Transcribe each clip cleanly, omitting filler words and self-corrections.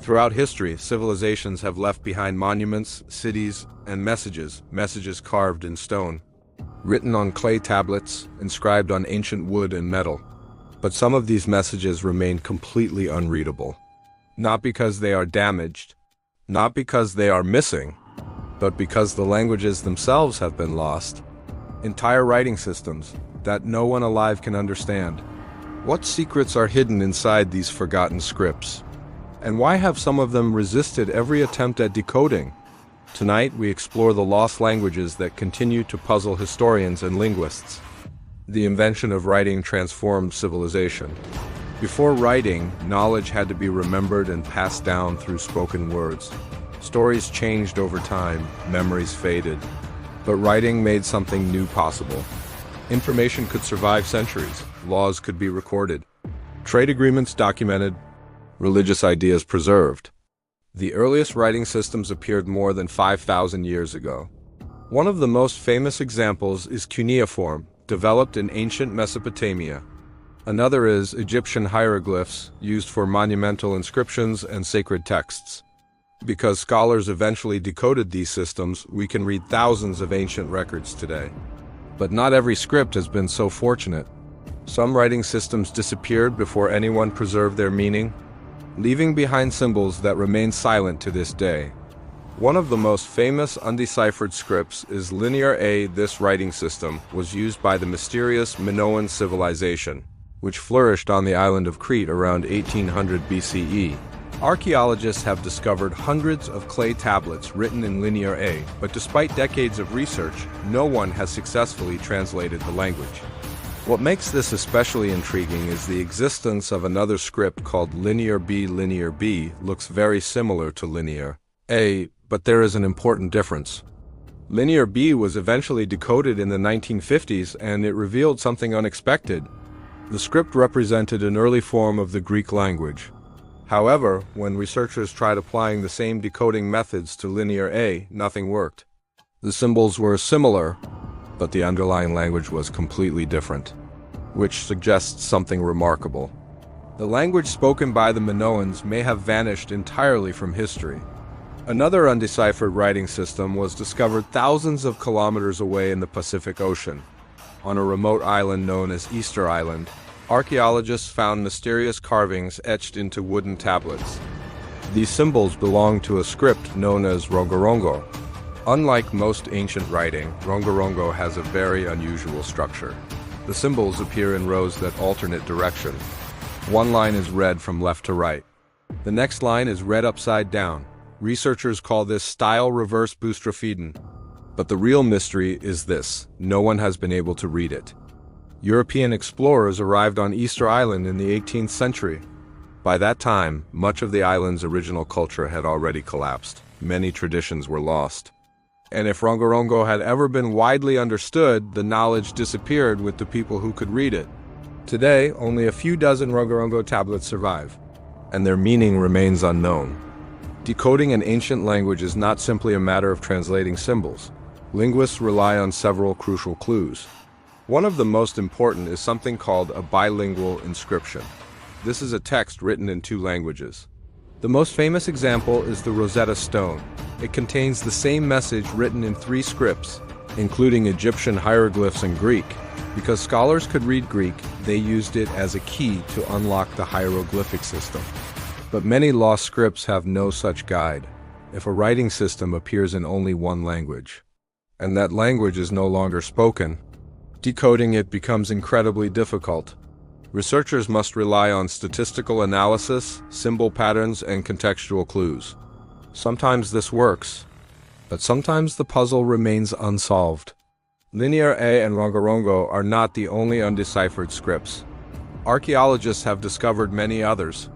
Throughout history, civilizations have left behind monuments, cities, and messages carved in stone, written on clay tablets, inscribed on ancient wood and metal. But some of these messages remain completely unreadable. Not because they are damaged, not because they are missing, but because the languages themselves have been lost. Entire writing systems that no one alive can understand. What secrets are hidden inside these forgotten scripts? And why have some of them resisted every attempt at decoding? Tonight, we explore the lost languages that continue to puzzle historians and linguists. The invention of writing transformed civilization. Before writing, knowledge had to be remembered and passed down through spoken words. Stories changed over time, memories faded. But writing made something new possible. Information could survive centuries, laws could be recorded, trade agreements documented, religious ideas preserved. The earliest writing systems appeared more than 5,000 years ago. One of the most famous examples is cuneiform, developed in ancient Mesopotamia. Another is Egyptian hieroglyphs, used for monumental inscriptions and sacred texts. Because scholars eventually decoded these systems, we can read thousands of ancient records today. But not every script has been so fortunate. Some writing systems disappeared before anyone preserved their meaning, leaving behind symbols that remain silent to this day. One of the most famous undeciphered scripts is Linear A. This writing system was used by the mysterious Minoan civilization, which flourished on the island of Crete around 1800 BCE. Archaeologists have discovered hundreds of clay tablets written in Linear A, but despite decades of research, no one has successfully translated the language. What makes this especially intriguing is the existence of another script called Linear B. Linear B looks very similar to Linear A, but there is an important difference. Linear B was eventually decoded in the 1950s, and it revealed something unexpected. The script represented an early form of the Greek language. However, when researchers tried applying the same decoding methods to Linear A, nothing worked. The symbols were similar, but the underlying language was completely different, which suggests something remarkable. The language spoken by the Minoans may have vanished entirely from history. Another undeciphered writing system was discovered thousands of kilometers away in the Pacific Ocean. On a remote island known as Easter Island, archaeologists found mysterious carvings etched into wooden tablets. These symbols belong to a script known as Rongorongo. Unlike most ancient writing, Rongorongo has a very unusual structure. The symbols appear in rows that alternate direction. One line is read from left to right. The next line is read upside down. Researchers call this style reverse boustrophedon. But the real mystery is this: no one has been able to read it. European explorers arrived on Easter Island in the 18th century. By that time, much of the island's original culture had already collapsed. Many traditions were lost. And if Rongorongo had ever been widely understood, the knowledge disappeared with the people who could read it. Today, only a few dozen Rongorongo tablets survive, and their meaning remains unknown. Decoding an ancient language is not simply a matter of translating symbols. Linguists rely on several crucial clues. One of the most important is something called a bilingual inscription. This is a text written in two languages. The most famous example is the Rosetta Stone. It contains the same message written in three scripts, including Egyptian hieroglyphs and Greek. Because scholars could read Greek, they used it as a key to unlock the hieroglyphic system. But many lost scripts have no such guide. If a writing system appears in only one language, and that language is no longer spoken, decoding it becomes incredibly difficult. Researchers must rely on statistical analysis, symbol patterns, and contextual clues. Sometimes this works, but sometimes the puzzle remains unsolved. Linear A and Rongorongo are not the only undeciphered scripts. Archaeologists have discovered many others.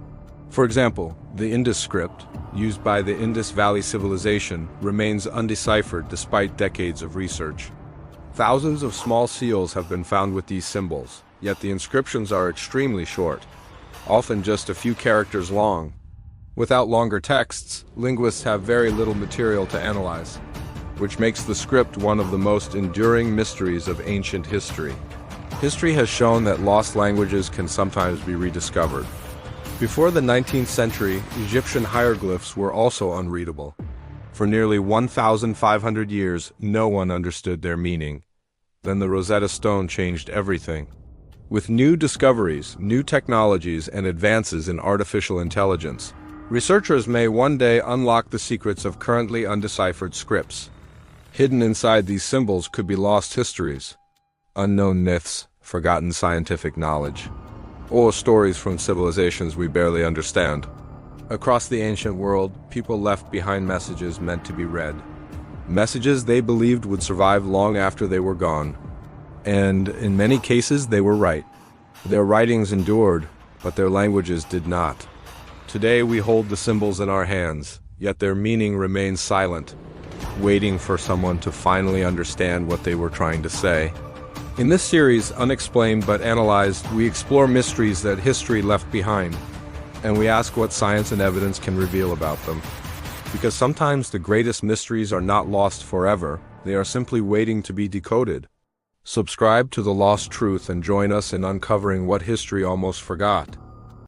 For example, the Indus script, used by the Indus Valley Civilization, remains undeciphered despite decades of research. Thousands of small seals have been found with these symbols, yet the inscriptions are extremely short, often just a few characters long. Without longer texts, linguists have very little material to analyze, which makes the script one of the most enduring mysteries of ancient history. History has shown that lost languages can sometimes be rediscovered. Before the 19th century, Egyptian hieroglyphs were also unreadable. For nearly 1,500 years, no one understood their meaning. Then the Rosetta Stone changed everything. With new discoveries, new technologies, and advances in artificial intelligence, researchers may one day unlock the secrets of currently undeciphered scripts. Hidden inside these symbols could be lost histories, unknown myths, forgotten scientific knowledge, or stories from civilizations we barely understand. Across the ancient world, people left behind messages meant to be read. Messages they believed would survive long after they were gone. And in many cases, they were right. Their writings endured, but their languages did not. Today we hold the symbols in our hands, yet their meaning remains silent, waiting for someone to finally understand what they were trying to say. In this series, Unexplained but Analyzed, we explore mysteries that history left behind, and we ask what science and evidence can reveal about them. Because sometimes the greatest mysteries are not lost forever, they are simply waiting to be decoded. Subscribe to The Lost Truth and join us in uncovering what history almost forgot.